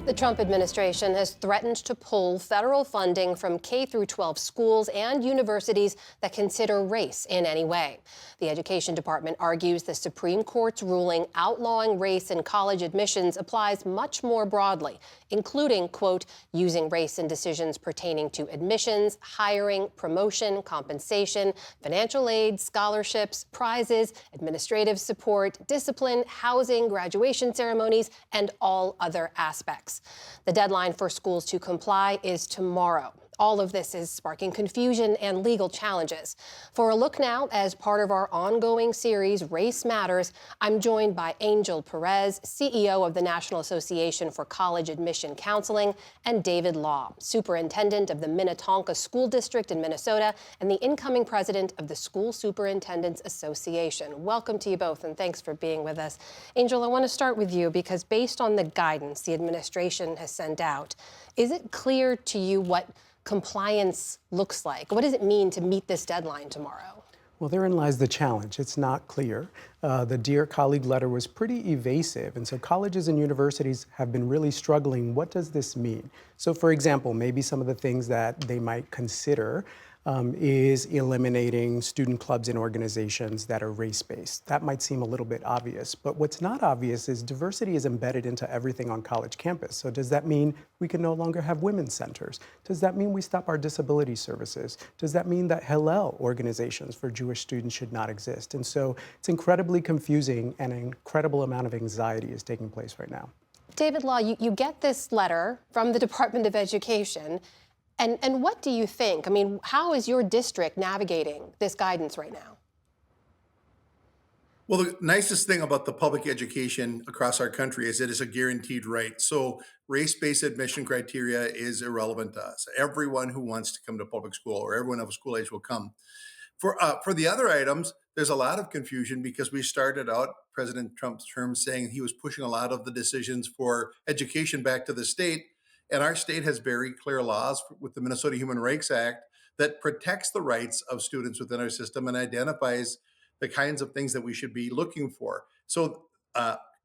The Trump administration has threatened to pull federal funding from K through 12 schools and universities that consider race in any way. The Education Department argues the Supreme Court's ruling outlawing race in college admissions applies much more broadly, including, quote, using race in decisions pertaining to admissions, hiring, promotion, compensation, financial aid, scholarships, prizes, administrative support, discipline, housing, graduation ceremonies, and all other aspects. The deadline for schools to comply is tomorrow. All of this is sparking confusion and legal challenges. For a look now, as part of our ongoing series, Race Matters, I'm joined by Angel Perez, CEO of the National Association for College Admission Counseling, and David Law, Superintendent of the Minnetonka School District in Minnesota and the incoming president of the School Superintendents Association. Welcome to you both, and thanks for being with us. Angel, I want to start with you because based on the guidance the administration has sent out, is it clear to you what compliance looks like? What does it mean to meet this deadline tomorrow? Well, therein lies the challenge. It's not clear. The Dear Colleague letter was pretty evasive, and so colleges and universities have been really struggling. What does this mean? So, for example, maybe some of the things that they might consider is eliminating student clubs and organizations that are race-based. That might seem a little bit obvious, but what's not obvious is diversity is embedded into everything on college campus. So does that mean we can no longer have women's centers? Does that mean we stop our disability services? Does that mean that Hillel organizations for Jewish students should not exist? And so it's incredibly confusing, and an incredible amount of anxiety is taking place right now. David Law, you get this letter from the Department of Education. And what do you think? I mean, how is your district navigating this guidance right now? Well, the nicest thing about the public education across our country is it is a guaranteed right. So race-based admission criteria is irrelevant to us. Everyone who wants to come to public school or everyone of school age will come. For the other items, there's a lot of confusion because we started out President Trump's term saying he was pushing a lot of the decisions for education back to the state. And our state has very clear laws with the Minnesota Human Rights Act that protects the rights of students within our system and identifies the kinds of things that we should be looking for. So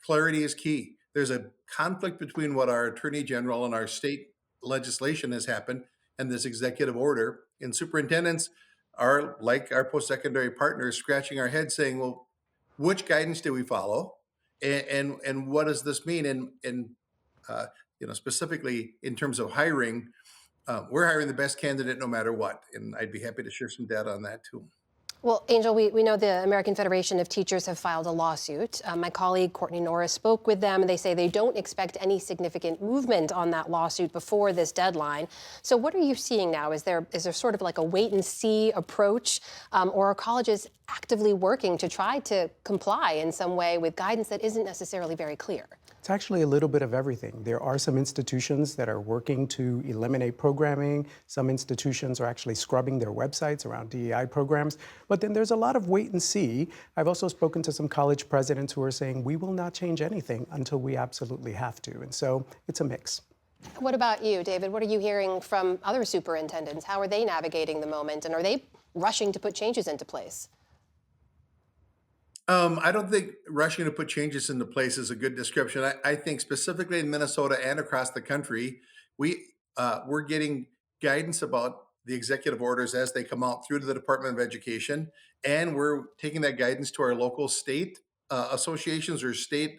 clarity is key. There's a conflict between what our Attorney General and our state legislation has happened and this executive order. And superintendents are, like our post-secondary partners, scratching our heads saying, well, which guidance do we follow? And what does this mean? Specifically in terms of hiring, we're hiring the best candidate no matter what. And I'd be happy to share some data on that too. Well, Angel, we know the American Federation of Teachers have filed a lawsuit. My colleague Courtney Norris spoke with them, and they say they don't expect any significant movement on that lawsuit before this deadline. So what are you seeing now? Is there sort of like a wait-and-see approach, or are colleges actively working to try to comply in some way with guidance that isn't necessarily very clear? It's actually a little bit of everything. There are some institutions that are working to eliminate programming. Some institutions are actually scrubbing their websites around DEI programs. But then there's a lot of wait and see. I've also spoken to some college presidents who are saying we will not change anything until we absolutely have to. And so it's a mix. What about you, David? What are you hearing from other superintendents? How are they navigating the moment? And are they rushing to put changes into place? I don't think rushing to put changes into place is a good description. I think specifically in Minnesota and across the country, we're getting guidance about the executive orders as they come out through to the Department of Education, and we're taking that guidance to our local state associations or state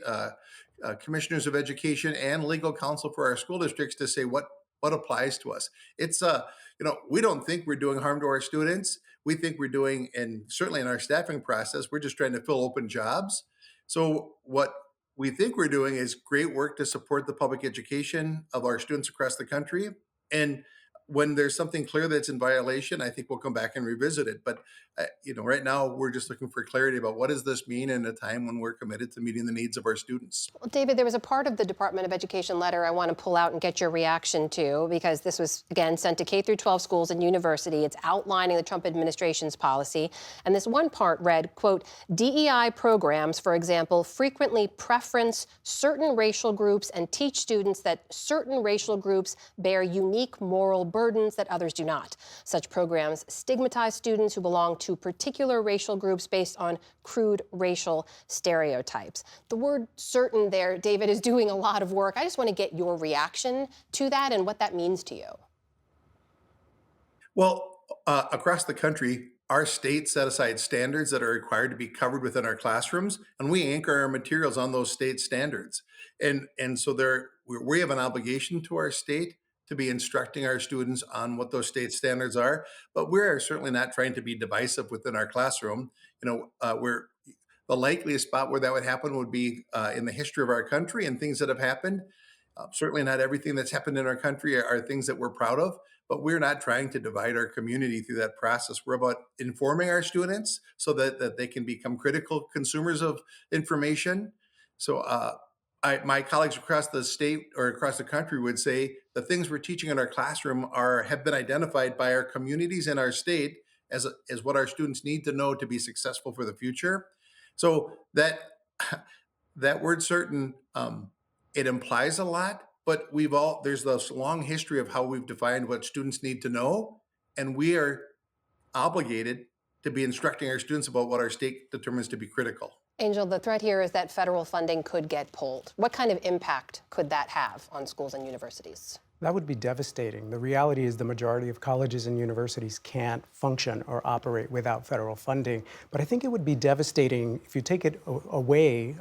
commissioners of education and legal counsel for our school districts to say what applies to us. It's we don't think we're doing harm to our students. We think we're doing, and certainly in our staffing process, we're just trying to fill open jobs. So what we think we're doing is great work to support the public education of our students across the country. And when there's something clear that's in violation, I think we'll come back and revisit it. But right now we're just looking for clarity about what does this mean in a time when we're committed to meeting the needs of our students. Well, David, there was a part of the Department of Education letter I want to pull out and get your reaction to, because this was, again, sent to K through 12 schools and university. It's outlining the Trump administration's policy. And this one part read, quote, DEI programs, for example, frequently preference certain racial groups and teach students that certain racial groups bear unique moral burdens burdens that others do not. Such programs stigmatize students who belong to particular racial groups based on crude racial stereotypes. The word certain there, David, is doing a lot of work. I just want to get your reaction to that and what that means to you. Well, across the country, our state set aside standards that are required to be covered within our classrooms, and we anchor our materials on those state standards. And so we have an obligation to our state to be instructing our students on what those state standards are. But we're certainly not trying to be divisive within our classroom. We're the likeliest spot where that would happen would be in the history of our country and things that have happened. Certainly not everything that's happened in our country are things that we're proud of, but we're not trying to divide our community through that process. We're about informing our students so that they can become critical consumers of information. So my colleagues across the state or across the country would say the things we're teaching in our classroom have been identified by our communities in our state as what our students need to know to be successful for the future. So that word certain, it implies a lot, but there's this long history of how we've defined what students need to know, and we are obligated to be instructing our students about what our state determines to be critical. Angel, the threat here is that federal funding could get pulled. What kind of impact could that have on schools and universities? That would be devastating. The reality is the majority of colleges and universities can't function or operate without federal funding. But I think it would be devastating if you take it away.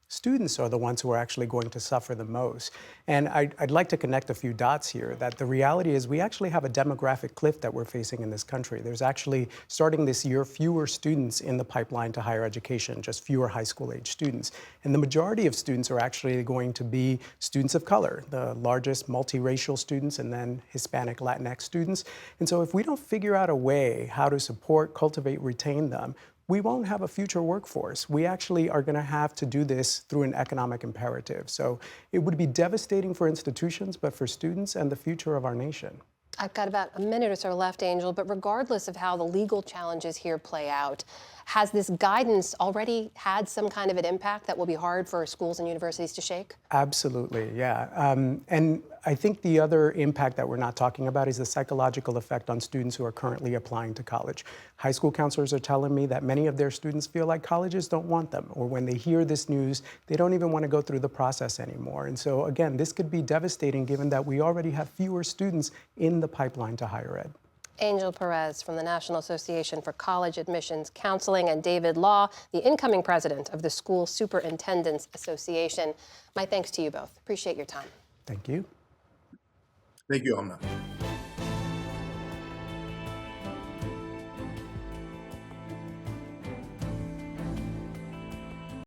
Students are the ones who are actually going to suffer the most. And I'd like to connect a few dots here, that the reality is we actually have a demographic cliff that we're facing in this country. There's actually, starting this year, fewer students in the pipeline to higher education, just fewer high school age students. And the majority of students are actually going to be students of color, the largest multiracial students, and then Hispanic, Latinx students. And so if we don't figure out a way how to support, cultivate, retain them, we won't have a future workforce. We actually are going to have to do this through an economic imperative. So it would be devastating for institutions, but for students and the future of our nation. I've got about a minute or so left, Angel, but regardless of how the legal challenges here play out, has this guidance already had some kind of an impact that will be hard for schools and universities to shake? Absolutely, yeah. And I think the other impact that we're not talking about is the psychological effect on students who are currently applying to college. High school counselors are telling me that many of their students feel like colleges don't want them, or when they hear this news, they don't even want to go through the process anymore. And so again, this could be devastating given that we already have fewer students in the pipeline to higher ed. Angel Perez from the National Association for College Admissions Counseling, and David Law, the incoming president of the School Superintendents Association. My thanks to you both. Appreciate your time. Thank you. Thank you, Amna.